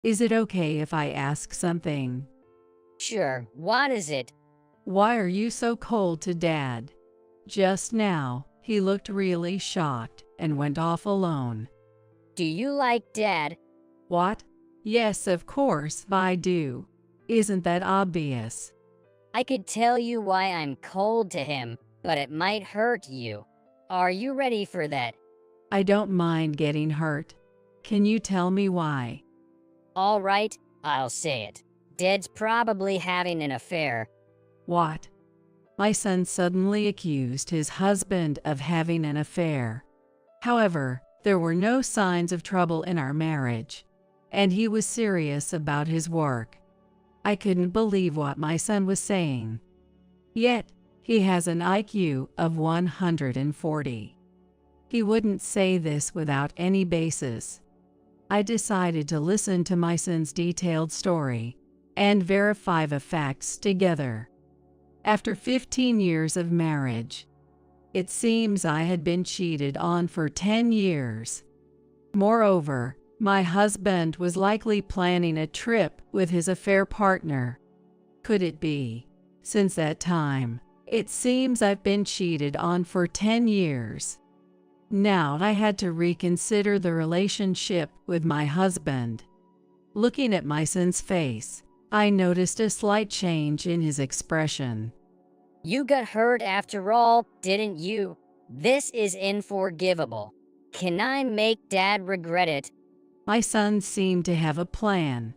Is it okay if I ask something? Sure, what is it? Why are you so cold to Dad? Just now, he looked really shocked and went off alone. Do you like Dad? What? Yes, of course, I do. Isn't that obvious? I could tell you why I'm cold to him, but it might hurt you. Are you ready for that? I don't mind getting hurt. Can you tell me why? All right, I'll say it. Dad's probably having an affair. What? My son suddenly accused his husband of having an affair. However, there were no signs of trouble in our marriage, and he was serious about his work. I couldn't believe what my son was saying. Yet, he has an IQ of 140. He wouldn't say this without any basis. I decided to listen to my son's detailed story and verify the facts together. After 15 years of marriage, it seems I had been cheated on for 10 years. Moreover, my husband was likely planning a trip with his affair partner. Could it be? Since that time, it seems I've been cheated on for 10 years. Now I had to reconsider the relationship with my husband. Looking at my son's face, I noticed a slight change in his expression. You got hurt after all, didn't you? This is unforgivable. Can I make Dad regret it? My son seemed to have a plan.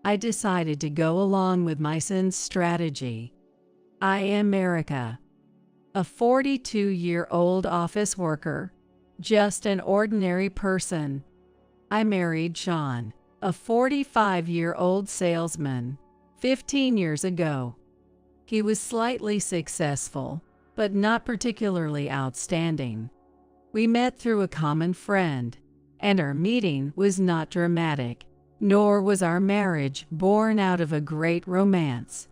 I decided to go along with my son's strategy. I am Erica, a 42-year-old office worker, just an ordinary person. I married Sean, a 45-year-old salesman, 15 years ago. He was slightly successful, but not particularly outstanding. We met through a common friend, and our meeting was not dramatic, nor was our marriage born out of a great romance.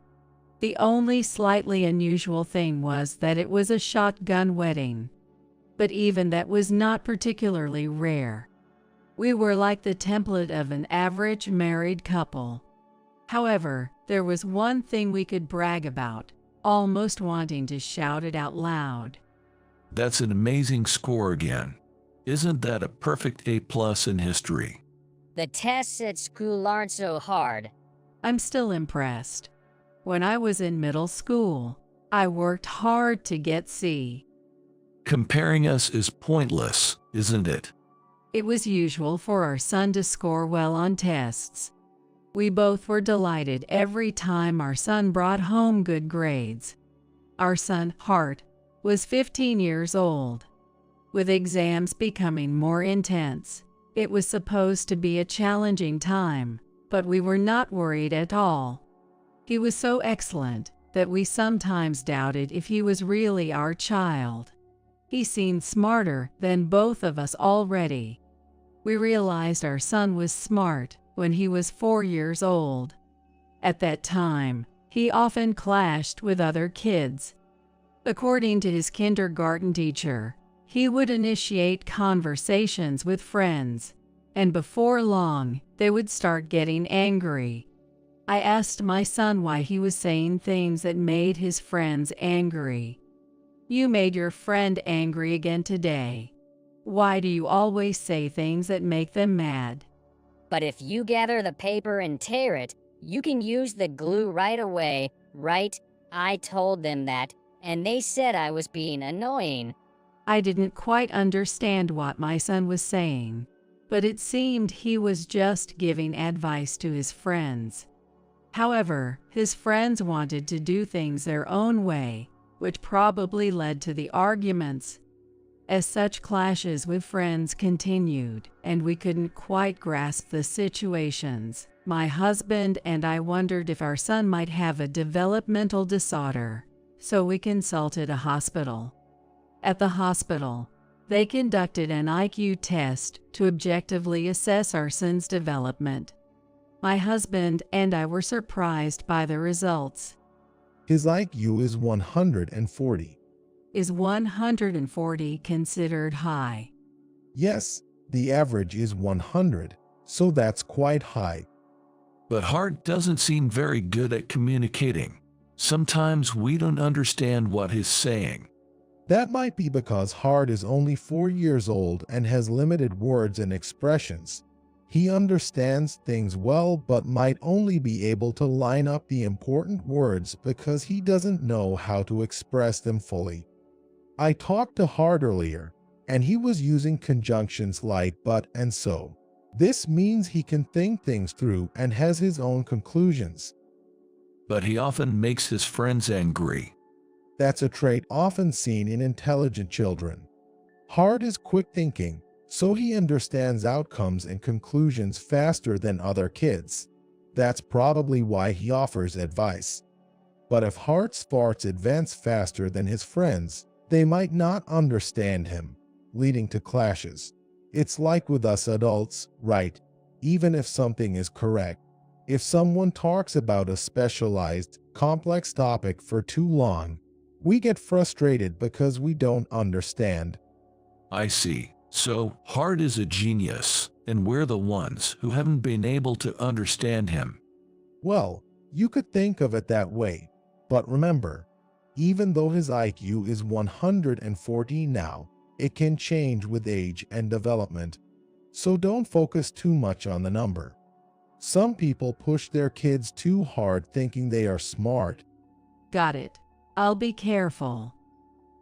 The only slightly unusual thing was that it was a shotgun wedding. But even that was not particularly rare. We were like the template of an average married couple. However, there was one thing we could brag about, almost wanting to shout it out loud. That's an amazing score again. Isn't that a perfect A+ in history? The tests at school aren't so hard. I'm still impressed. When I was in middle school, I worked hard to get C. Comparing us is pointless, isn't it? It was usual for our son to score well on tests. We both were delighted every time our son brought home good grades. Our son, Hart, was 15 years old. With exams becoming more intense, it was supposed to be a challenging time, but we were not worried at all. He was so excellent that we sometimes doubted if he was really our child. He seemed smarter than both of us already. We realized our son was smart when he was 4 years old. At that time, he often clashed with other kids. According to his kindergarten teacher, he would initiate conversations with friends, and before long, they would start getting angry. I asked my son why he was saying things that made his friends angry. You made your friend angry again today. Why do you always say things that make them mad? But if you gather the paper and tear it, you can use the glue right away, right? I told them that, and they said I was being annoying. I didn't quite understand what my son was saying, but it seemed he was just giving advice to his friends. However, his friends wanted to do things their own way, which probably led to the arguments. As such clashes with friends continued, and we couldn't quite grasp the situations, my husband and I wondered if our son might have a developmental disorder, so we consulted a hospital. At the hospital, they conducted an IQ test to objectively assess our son's development. My husband and I were surprised by the results. His IQ is 140. Is 140 considered high? Yes, the average is 100, so that's quite high. But Hart doesn't seem very good at communicating. Sometimes we don't understand what he's saying. That might be because Hart is only 4 years old and has limited words and expressions. He understands things well but might only be able to line up the important words because he doesn't know how to express them fully. I talked to Hart earlier, and he was using conjunctions like but and so. This means he can think things through and has his own conclusions. But he often makes his friends angry. That's a trait often seen in intelligent children. Hart is quick thinking, so he understands outcomes and conclusions faster than other kids. That's probably why he offers advice. But if Hart's thoughts advance faster than his friends, they might not understand him, leading to clashes. It's like with us adults, right? Even if something is correct, if someone talks about a specialized, complex topic for too long, we get frustrated because we don't understand. I see. So, Hart is a genius, and we're the ones who haven't been able to understand him. Well, you could think of it that way. But remember, even though his IQ is 140 now, it can change with age and development. So don't focus too much on the number. Some people push their kids too hard thinking they are smart. Got it. I'll be careful.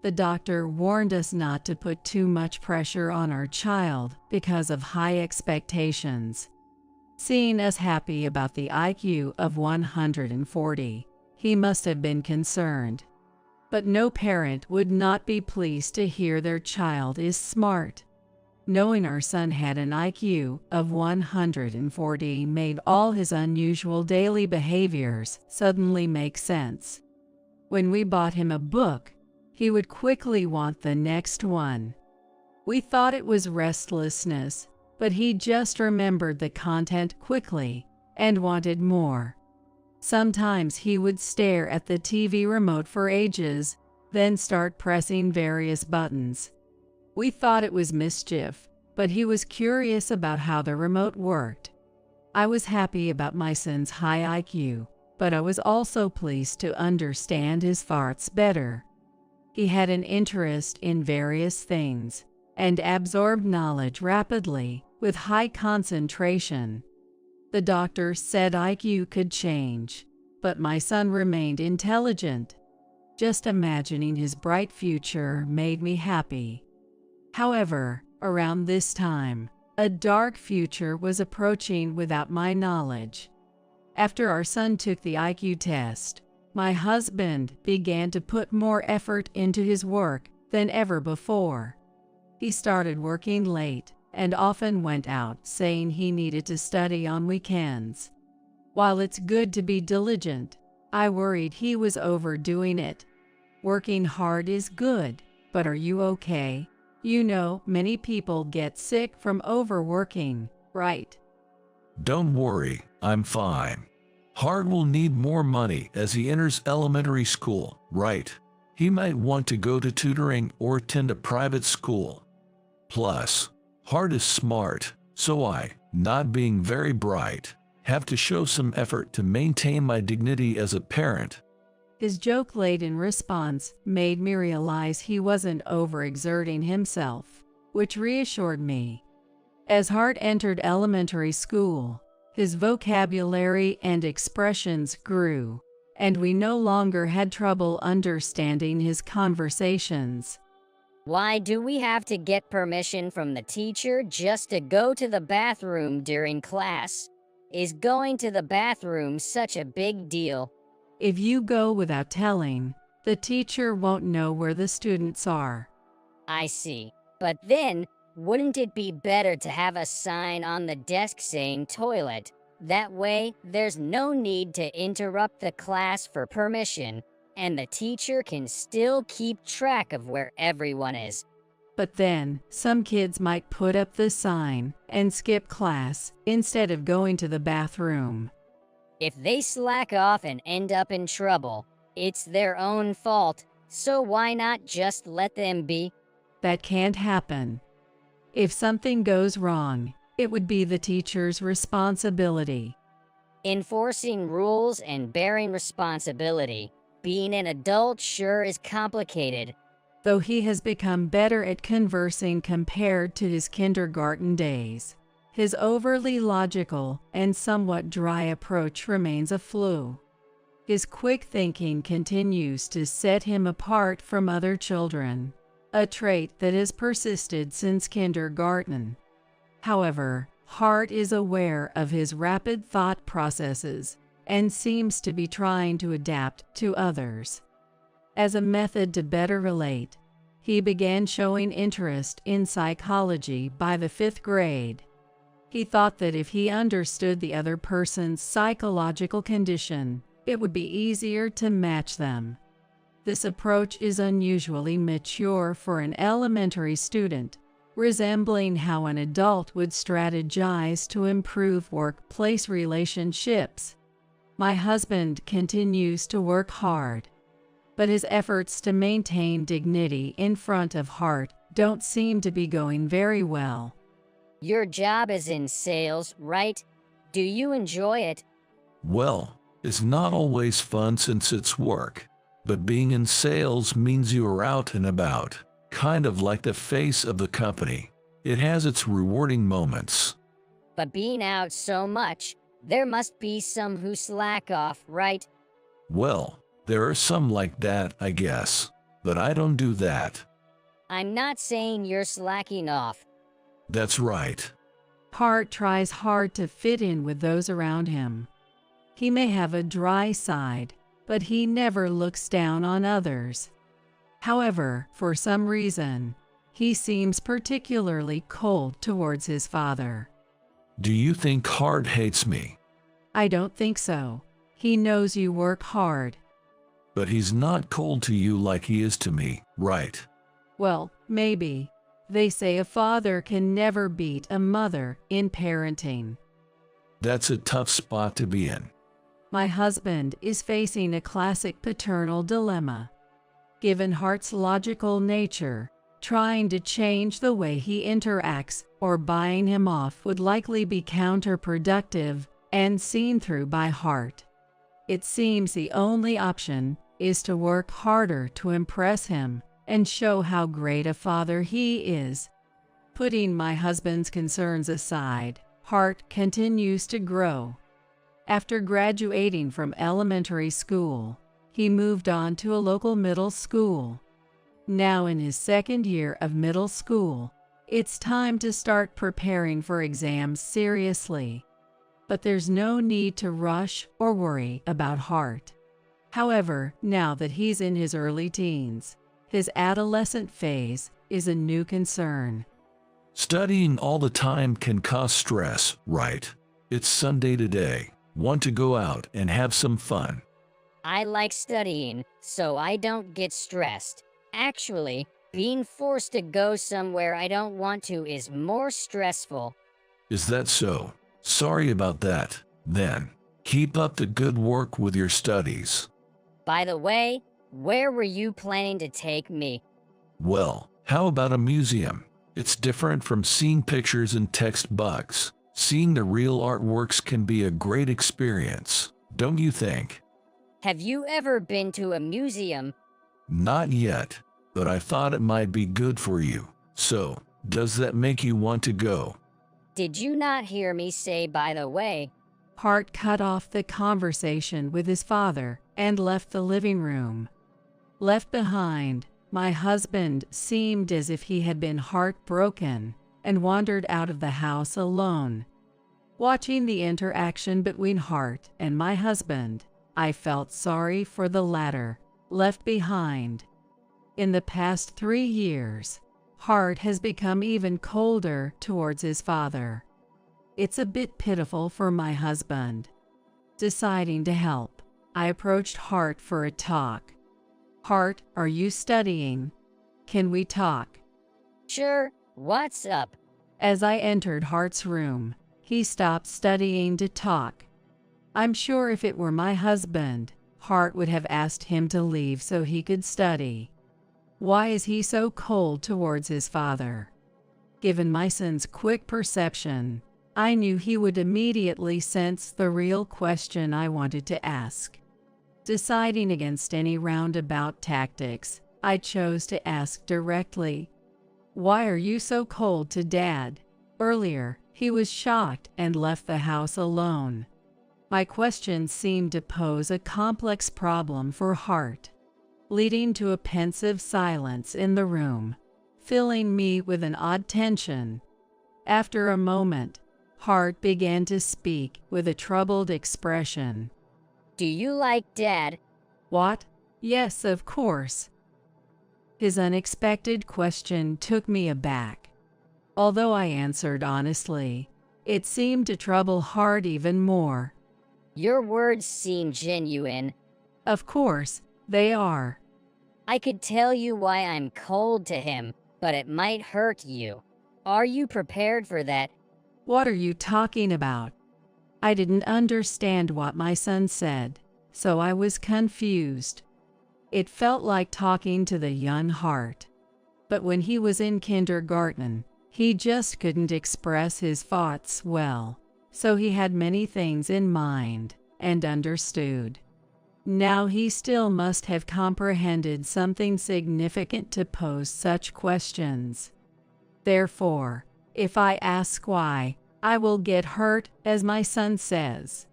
The doctor warned us not to put too much pressure on our child because of high expectations. Seeing us happy about the IQ of 140, he must have been concerned. But no parent would not be pleased to hear their child is smart. Knowing our son had an IQ of 140 made all his unusual daily behaviors suddenly make sense. When we bought him a book, he would quickly want the next one. We thought it was restlessness, but he just remembered the content quickly and wanted more. Sometimes he would stare at the TV remote for ages, then start pressing various buttons. We thought it was mischief, but he was curious about how the remote worked. I was happy about my son's high IQ, but I was also pleased to understand his thoughts better. He had an interest in various things and absorbed knowledge rapidly with high concentration. The doctor said IQ could change, but my son remained intelligent. Just imagining his bright future made me happy. However, around this time, a dark future was approaching without my knowledge. After our son took the IQ test, my husband began to put more effort into his work than ever before. He started working late and often went out saying he needed to study on weekends. While it's good to be diligent, I worried he was overdoing it. Working hard is good, but are you okay? You know, many people get sick from overworking, right? Don't worry, I'm fine. Hart will need more money as he enters elementary school, right? He might want to go to tutoring or attend a private school. Plus, Hart is smart, so I, not being very bright, have to show some effort to maintain my dignity as a parent. His joke-laden response made me realize he wasn't overexerting himself, which reassured me. As Hart entered elementary school, his vocabulary and expressions grew, and we no longer had trouble understanding his conversations. Why do we have to get permission from the teacher just to go to the bathroom during class? Is going to the bathroom such a big deal? If you go without telling, the teacher won't know where the students are. I see. But then, wouldn't it be better to have a sign on the desk saying toilet? That way, there's no need to interrupt the class for permission, and the teacher can still keep track of where everyone is. But then, some kids might put up the sign and skip class instead of going to the bathroom. If they slack off and end up in trouble, it's their own fault, so why not just let them be? That can't happen. If something goes wrong, It would be the teacher's responsibility. Enforcing rules and bearing responsibility. Being an adult sure is complicated. Though he has become better at conversing compared to his kindergarten days, his overly logical and somewhat dry approach remains a flaw. His quick thinking continues to set him apart from other children, a trait that has persisted since kindergarten. However, Hart is aware of his rapid thought processes and seems to be trying to adapt to others. As a method to better relate, he began showing interest in psychology by the 5th grade. He thought that if he understood the other person's psychological condition, it would be easier to match them. This approach is unusually mature for an elementary student, resembling how an adult would strategize to improve workplace relationships. My husband continues to work hard, but his efforts to maintain dignity in front of Hart don't seem to be going very well. Your job is in sales, right? Do you enjoy it? Well, it's not always fun since it's work, but being in sales means you are out and about, kind of like the face of the company. It has its rewarding moments. But being out so much, there must be some who slack off, right? Well, there are some like that, I guess, but I don't do that. I'm not saying you're slacking off. That's right. Hart tries hard to fit in with those around him. He may have a dry side, but he never looks down on others. However, for some reason, he seems particularly cold towards his father. Do you think Hart hates me? I don't think so. He knows you work hard. But he's not cold to you like he is to me, right? Well, maybe. They say a father can never beat a mother in parenting. That's a tough spot to be in. My husband is facing a classic paternal dilemma. Given Hart's logical nature, trying to change the way he interacts or buying him off would likely be counterproductive and seen through by Hart. It seems the only option is to work harder to impress him and show how great a father he is. Putting my husband's concerns aside, Hart continues to grow. After graduating from elementary school, he moved on to a local middle school. Now in his 2nd year of middle school, it's time to start preparing for exams seriously. But there's no need to rush or worry about Hart. However, now that he's in his early teens, his adolescent phase is a new concern. Studying all the time can cause stress, right? It's Sunday today. Want to go out and have some fun. I like studying, so I don't get stressed. Actually, being forced to go somewhere I don't want to is more stressful. Is that so? Sorry about that, then. Keep up the good work with your studies. By the way, where were you planning to take me? Well, how about a museum? It's different from seeing pictures and textbooks. Seeing the real artworks can be a great experience, don't you think? Have you ever been to a museum? Not yet, but I thought it might be good for you. So, does that make you want to go? Did you not hear me say, by the way? Hart cut off the conversation with his father and left the living room. Left behind, my husband seemed as if he had been heartbroken and wandered out of the house alone. Watching the interaction between Hart and my husband, I felt sorry for the latter, left behind. In the past 3 years, Hart has become even colder towards his father. It's a bit pitiful for my husband. Deciding to help, I approached Hart for a talk. Hart, are you studying? Can we talk? Sure, what's up? As I entered Hart's room, he stopped studying to talk. I'm sure if it were my husband, Hart would have asked him to leave so he could study. Why is he so cold towards his father? Given my son's quick perception, I knew he would immediately sense the real question I wanted to ask. Deciding against any roundabout tactics, I chose to ask directly, "Why are you so cold to Dad?" Earlier, he was shocked and left the house alone. My question seemed to pose a complex problem for Hart, leading to a pensive silence in the room, filling me with an odd tension. After a moment, Hart began to speak with a troubled expression. "Do you like Dad?" "What? Yes, of course." His unexpected question took me aback. Although I answered honestly, it seemed to trouble Hart even more. "Your words seem genuine." "Of course, they are." "I could tell you why I'm cold to him, but it might hurt you. Are you prepared for that?" "What are you talking about?" I didn't understand what my son said, so I was confused. It felt like talking to the young Hart. But when he was in kindergarten, he just couldn't express his thoughts well, so he had many things in mind and understood. Now he still must have comprehended something significant to pose such questions. Therefore, if I ask why, I will get hurt, as my son says.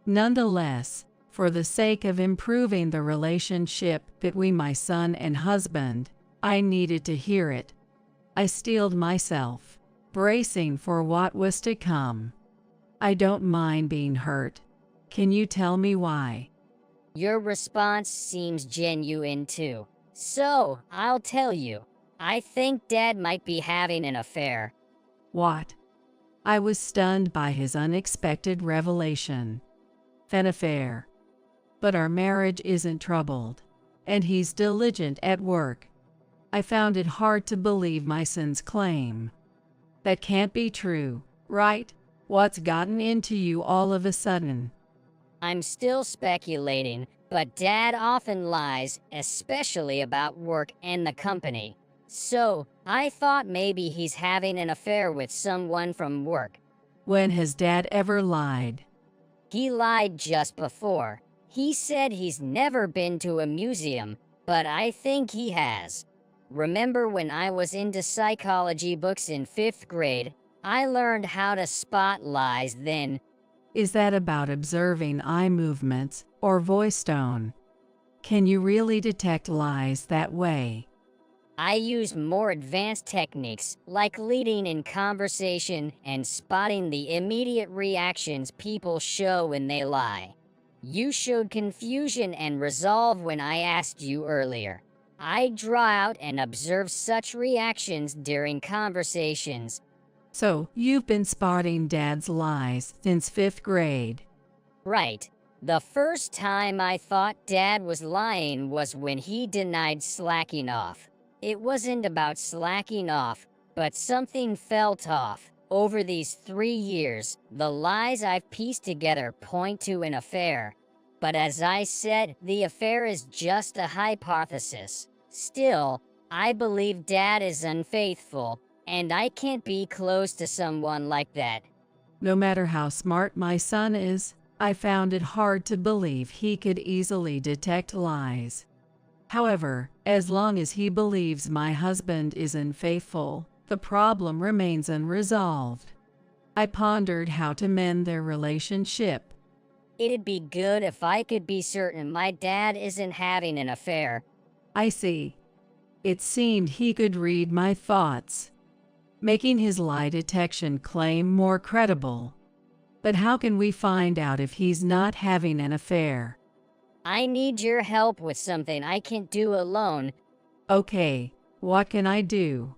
Nonetheless, for the sake of improving the relationship between my son and husband, I needed to hear it. I steeled myself, bracing for what was to come. "I don't mind being hurt. Can you tell me why?" Your response seems genuine too. So, I'll tell you. I think Dad might be having an affair. "What?" I was stunned by his unexpected revelation. "An affair? But our marriage isn't troubled, and he's diligent at work." I found it hard to believe my son's claim. "That can't be true, right? What's gotten into you all of a sudden?" I'm still speculating, but Dad often lies, especially about work and the company. So, I thought maybe he's having an affair with someone from work. "When has Dad ever lied?" He lied just before. He said he's never been to a museum, but I think he has. Remember when I was into psychology books in 5th grade? I learned how to spot lies then. Is that about observing eye movements or voice tone? Can you really detect lies that way? I use more advanced techniques, like leading in conversation and spotting the immediate reactions people show when they lie. You showed confusion and resolve when I asked you earlier. I draw out and observe such reactions during conversations. So, you've been spotting Dad's lies since 5th grade. Right. The first time I thought Dad was lying was when he denied slacking off. It wasn't about slacking off, but something felt off. Over these 3 years, the lies I've pieced together point to an affair. But as I said, the affair is just a hypothesis. Still, I believe Dad is unfaithful, and I can't be close to someone like that. No matter how smart my son is, I found it hard to believe he could easily detect lies. However, as long as he believes my husband is unfaithful, the problem remains unresolved. I pondered how to mend their relationship. It'd be good if I could be certain my dad isn't having an affair. I see. It seemed he could read my thoughts, making his lie detection claim more credible. But how can we find out if he's not having an affair? I need your help with something I can't do alone. Okay, what can I do?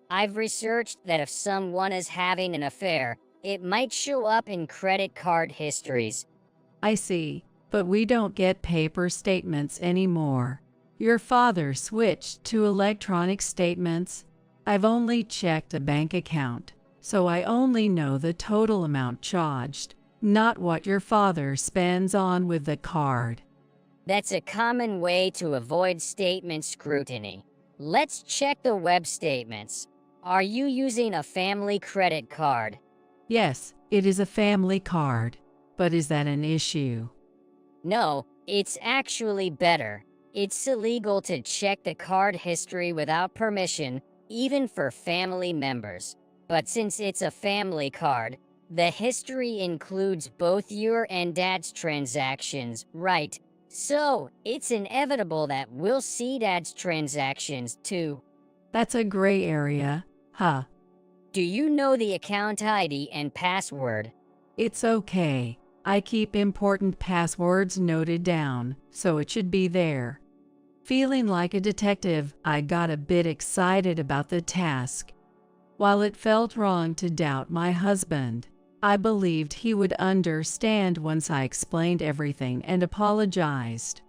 I've researched that if someone is having an affair, it might show up in credit card histories. I see, but we don't get paper statements anymore. Your father switched to electronic statements. I've only checked a bank account, so I only know the total amount charged, not what your father spends on with the card. That's a common way to avoid statement scrutiny. Let's check the web statements. Are you using a family credit card? Yes, it is a family card, but is that an issue? No, it's actually better. It's illegal to check the card history without permission, even for family members. But since it's a family card, the history includes both your and Dad's transactions, right? So, it's inevitable that we'll see Dad's transactions too. That's a gray area, huh? Do you know the account ID and password? It's okay. I keep important passwords noted down, so it should be there. Feeling like a detective, I got a bit excited about the task. While it felt wrong to doubt my husband, I believed he would understand once I explained everything and apologized.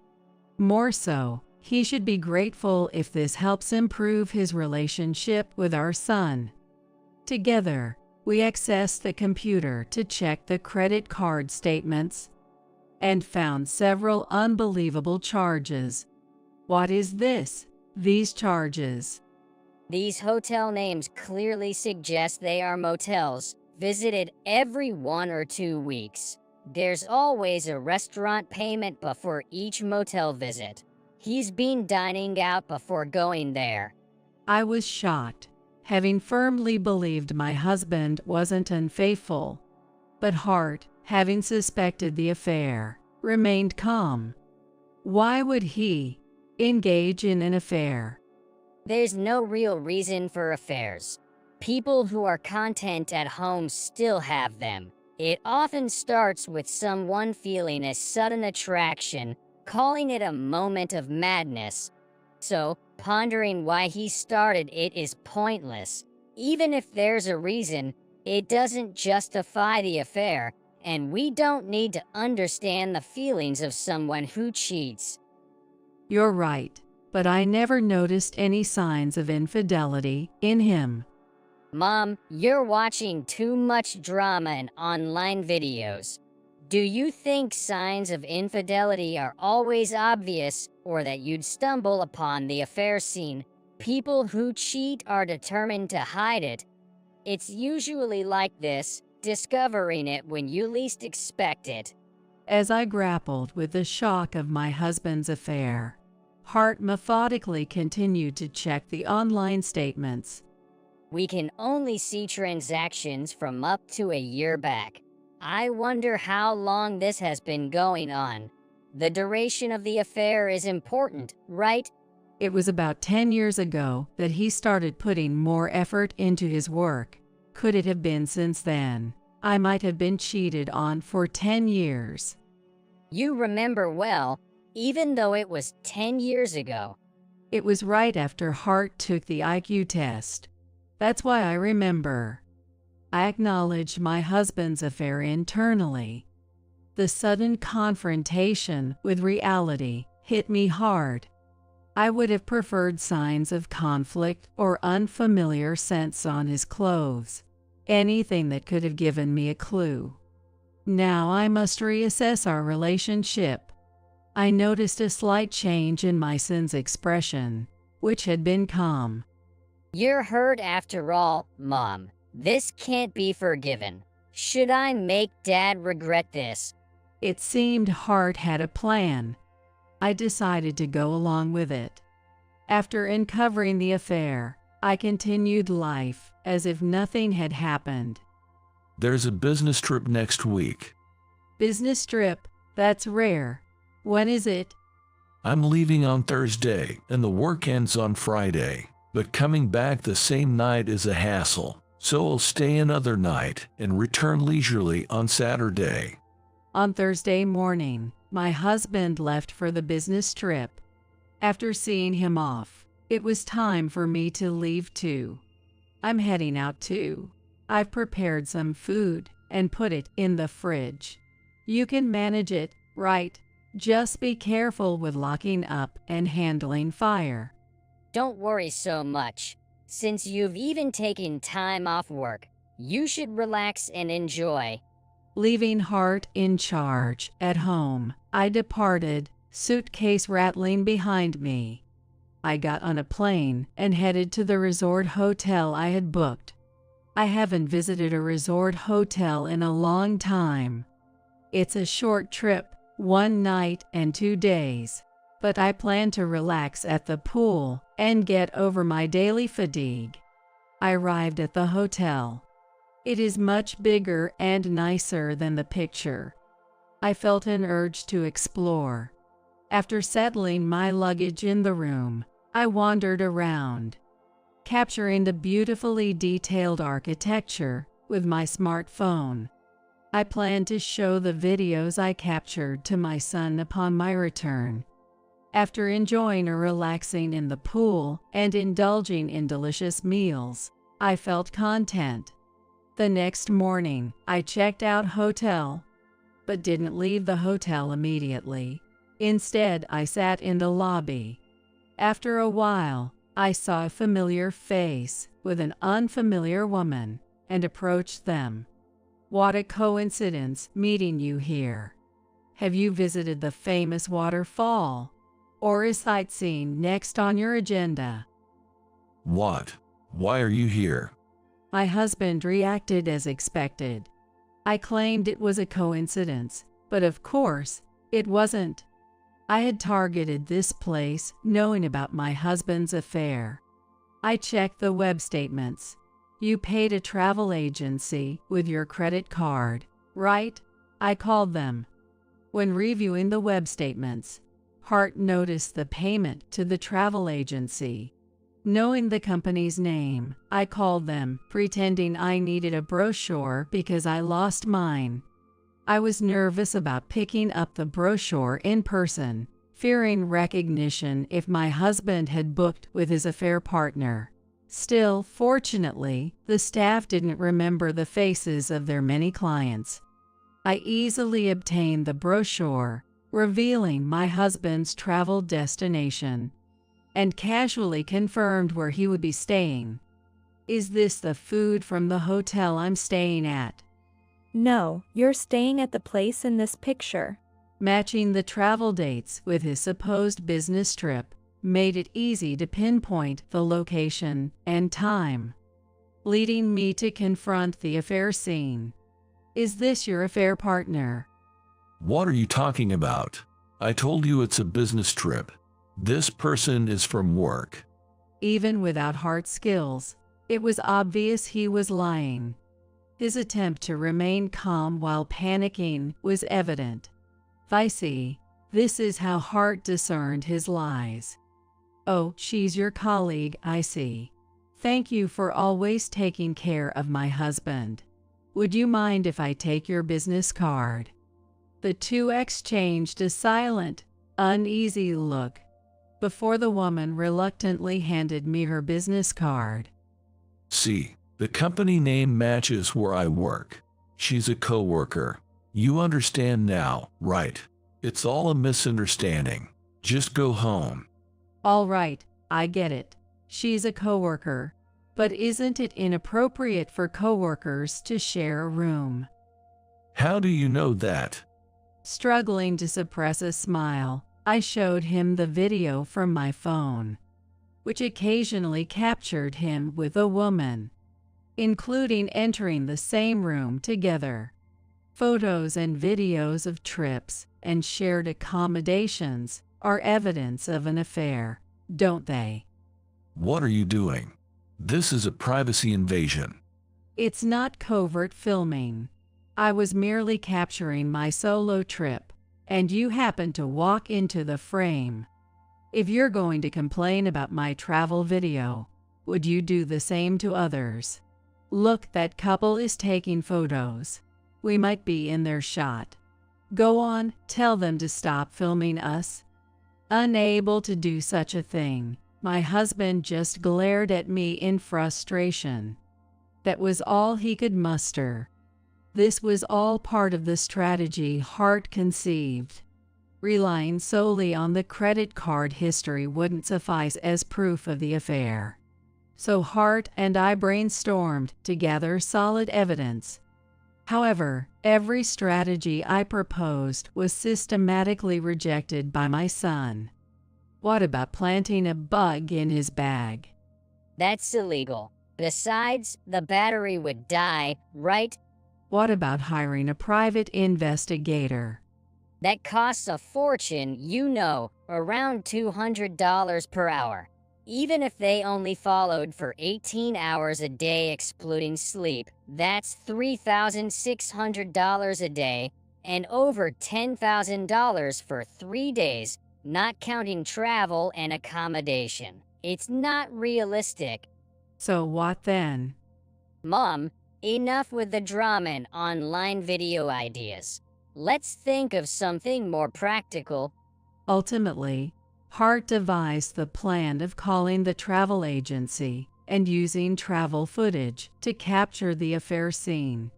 More so, he should be grateful if this helps improve his relationship with our son. Together, we accessed the computer to check the credit card statements and found several unbelievable charges. What is this? These charges? These hotel names clearly suggest they are motels, visited every 1 or 2 weeks. There's always a restaurant payment before each motel visit. He's been dining out before going there. I was shocked, having firmly believed my husband wasn't unfaithful. But Hart, having suspected the affair, remained calm. Why would he engage in an affair? There's no real reason for affairs. People who are content at home still have them. It often starts with someone feeling a sudden attraction, calling it a moment of madness. So, pondering why he started it is pointless. Even if there's a reason, it doesn't justify the affair, and we don't need to understand the feelings of someone who cheats. You're right, but I never noticed any signs of infidelity in him. Mom, you're watching too much drama and online videos. Do you think signs of infidelity are always obvious, or that you'd stumble upon the affair scene? People who cheat are determined to hide it. It's usually like this, discovering it when you least expect it. As I grappled with the shock of my husband's affair, Hart methodically continued to check the online statements. We can only see transactions from up to a year back. I wonder how long this has been going on. The duration of the affair is important, right? It was about 10 years ago that he started putting more effort into his work. Could it have been since then? I might have been cheated on for 10 years. You remember well, even though it was 10 years ago. It was right after Hart took the IQ test. That's why I remember. I acknowledged my husband's affair internally. The sudden confrontation with reality hit me hard. I would have preferred signs of conflict or unfamiliar scents on his clothes. Anything that could have given me a clue. Now I must reassess our relationship. I noticed a slight change in my son's expression, which had been calm. You're hurt after all, Mom. This can't be forgiven. Should I make Dad regret this? It seemed Hart had a plan. I decided to go along with it. After uncovering the affair, I continued life as if nothing had happened. There's a business trip next week. Business trip? That's rare. When is it? I'm leaving on Thursday, and the work ends on Friday. But coming back the same night is a hassle, so I'll stay another night and return leisurely on Saturday. On Thursday morning, my husband left for the business trip. After seeing him off, it was time for me to leave too. I'm heading out too. I've prepared some food and put it in the fridge. You can manage it, right? Just be careful with locking up and handling fire. Don't worry so much. Since you've even taken time off work, you should relax and enjoy. Leaving Hart in charge at home, I departed, suitcase rattling behind me. I got on a plane and headed to the resort hotel I had booked. I haven't visited a resort hotel in a long time. It's a short trip, 1 night and 2 days, but I plan to relax at the pool and get over my daily fatigue. I arrived at the hotel. It is much bigger and nicer than the picture. I felt an urge to explore. After settling my luggage in the room, I wandered around, capturing the beautifully detailed architecture with my smartphone. I plan to show the videos I captured to my son upon my return. After enjoying or relaxing in the pool and indulging in delicious meals, I felt content. The next morning, I checked out hotel, but didn't leave the hotel immediately. Instead, I sat in the lobby. After a while, I saw a familiar face with an unfamiliar woman and approached them. What a coincidence meeting you here. Have you visited the famous waterfall? Or is sightseeing next on your agenda? What? Why are you here? My husband reacted as expected. I claimed it was a coincidence, but of course, it wasn't. I had targeted this place knowing about my husband's affair. I checked the web statements. You paid a travel agency with your credit card, right? I called them. When reviewing the web statements, Hart noticed the payment to the travel agency. Knowing the company's name, I called them, pretending I needed a brochure because I lost mine. I was nervous about picking up the brochure in person, fearing recognition if my husband had booked with his affair partner. Still, fortunately, the staff didn't remember the faces of their many clients. I easily obtained the brochure, revealing my husband's travel destination, and casually confirmed where he would be staying. Is this the food from the hotel I'm staying at? No, you're staying at the place in this picture. Matching the travel dates with his supposed business trip made it easy to pinpoint the location and time, leading me to confront the affair scene. Is this your affair partner? What are you talking about? I told you it's a business trip. This person is from work. Even without hard skills, it was obvious he was lying. His attempt to remain calm while panicking was evident. I see. This is how Hart discerned his lies. Oh, she's your colleague, I see. Thank you for always taking care of my husband. Would you mind if I take your business card? The two exchanged a silent, uneasy look before the woman reluctantly handed me her business card. See, the company name matches where I work. She's a coworker. You understand now, right? It's all a misunderstanding. Just go home. All right, I get it. She's a coworker. But isn't it inappropriate for coworkers to share a room? How do you know that? Struggling to suppress a smile, I showed him the video from my phone, which occasionally captured him with a woman, including entering the same room together. Photos and videos of trips and shared accommodations are evidence of an affair, don't they? What are you doing? This is a privacy invasion. It's not covert filming. I was merely capturing my solo trip, and you happened to walk into the frame. If you're going to complain about my travel video, would you do the same to others? Look, that couple is taking photos. We might be in their shot. Go on, tell them to stop filming us. Unable to do such a thing, my husband just glared at me in frustration. That was all he could muster. This was all part of the strategy Hart conceived. Relying solely on the credit card history wouldn't suffice as proof of the affair. So Hart and I brainstormed to gather solid evidence. However, every strategy I proposed was systematically rejected by my son. What about planting a bug in his bag? That's illegal. Besides, the battery would die, right? What about hiring a private investigator? That costs a fortune, you know, around $200 per hour. Even if they only followed for 18 hours a day excluding sleep, that's $3,600 a day and over $10,000 for 3 days, not counting travel and accommodation. It's not realistic. So what then? Mom, enough with the drama and online video ideas. Let's think of something more practical. Ultimately, Hart devised the plan of calling the travel agency and using travel footage to capture the affair scene.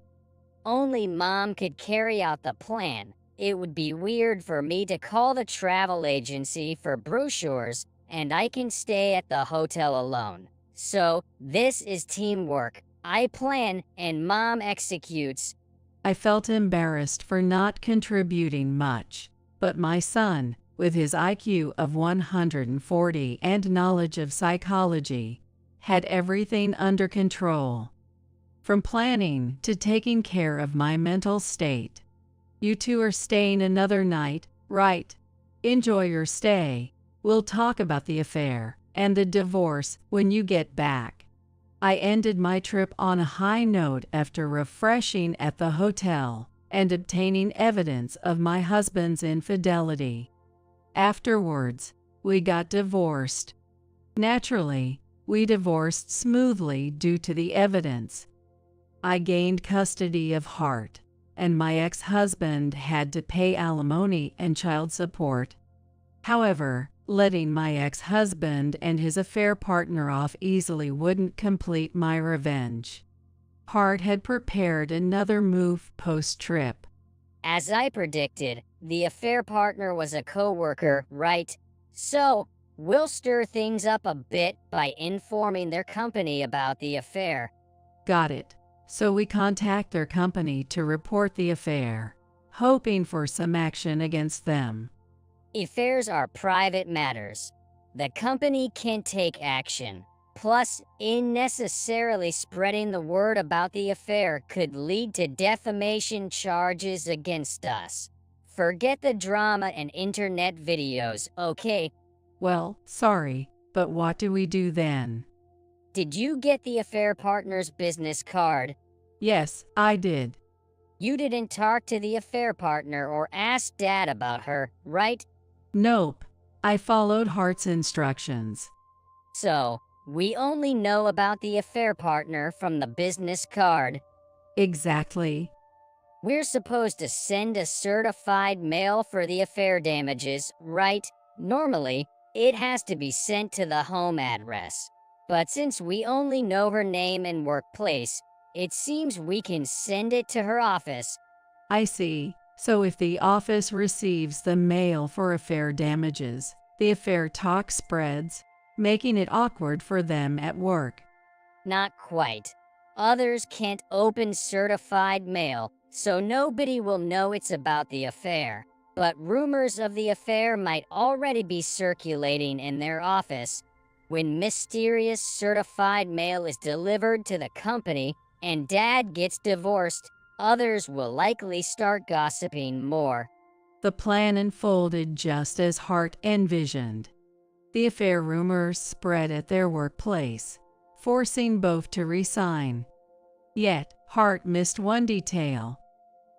Only Mom could carry out the plan. It would be weird for me to call the travel agency for brochures, and I can stay at the hotel alone. So, this is teamwork. I plan and Mom executes. I felt embarrassed for not contributing much, but my son, with his IQ of 140 and knowledge of psychology, had everything under control. From planning to taking care of my mental state. You two are staying another night, right? Enjoy your stay. We'll talk about the affair and the divorce when you get back. I ended my trip on a high note after refreshing at the hotel and obtaining evidence of my husband's infidelity. Afterwards, we got divorced. Naturally, we divorced smoothly due to the evidence. I gained custody of Hart, and my ex-husband had to pay alimony and child support. However, letting my ex-husband and his affair partner off easily wouldn't complete my revenge. Hart had prepared another move post-trip. As I predicted, the affair partner was a co-worker, right? So, we'll stir things up a bit by informing their company about the affair. Got it. So we contact their company to report the affair, hoping for some action against them. Affairs are private matters. The company can take action. Plus, unnecessarily spreading the word about the affair could lead to defamation charges against us. Forget the drama and internet videos, okay? Well, sorry, but what do we do then? Did you get the affair partner's business card? Yes, I did. You didn't talk to the affair partner or ask Dad about her, right? Nope. I followed Hart's instructions. So, we only know about the affair partner from the business card. Exactly. We're supposed to send a certified mail for the affair damages, right? Normally, it has to be sent to the home address. But since we only know her name and workplace, it seems we can send it to her office. I see. So if the office receives the mail for affair damages, the affair talk spreads, making it awkward for them at work. Not quite. Others can't open certified mail, so nobody will know it's about the affair. But rumors of the affair might already be circulating in their office. When mysterious certified mail is delivered to the company and Dad gets divorced, others will likely start gossiping more. The plan unfolded just as Hart envisioned. The affair rumors spread at their workplace, forcing both to resign. Yet, Hart missed one detail.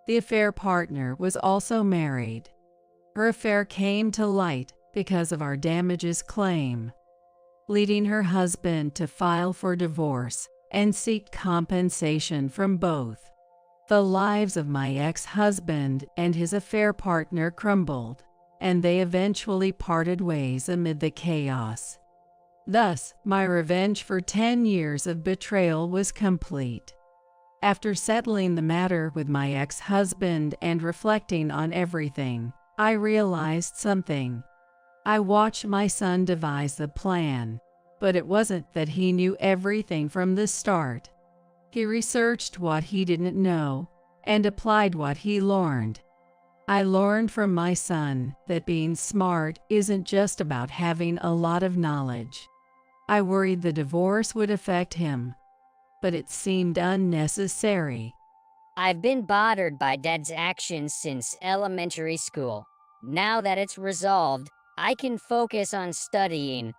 The affair partner was also married. Her affair came to light because of our damages claim, leading her husband to file for divorce and seek compensation from both. The lives of my ex-husband and his affair partner crumbled, and they eventually parted ways amid the chaos. Thus, my revenge for 10 years of betrayal was complete. After settling the matter with my ex-husband and reflecting on everything, I realized something. I watched my son devise the plan, but it wasn't that he knew everything from the start. He researched what he didn't know and applied what he learned. I learned from my son that being smart isn't just about having a lot of knowledge. I worried the divorce would affect him, but it seemed unnecessary. I've been bothered by Dad's actions since elementary school. Now that it's resolved, I can focus on studying.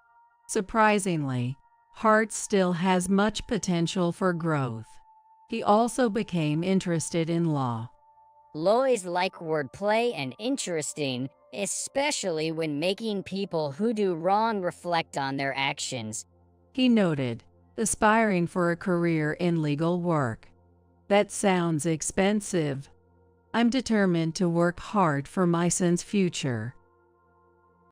Surprisingly, Hart still has much potential for growth. He also became interested in law. Lawyers like wordplay and interesting, especially when making people who do wrong reflect on their actions. He noted, aspiring for a career in legal work. That sounds expensive. I'm determined to work hard for my son's future.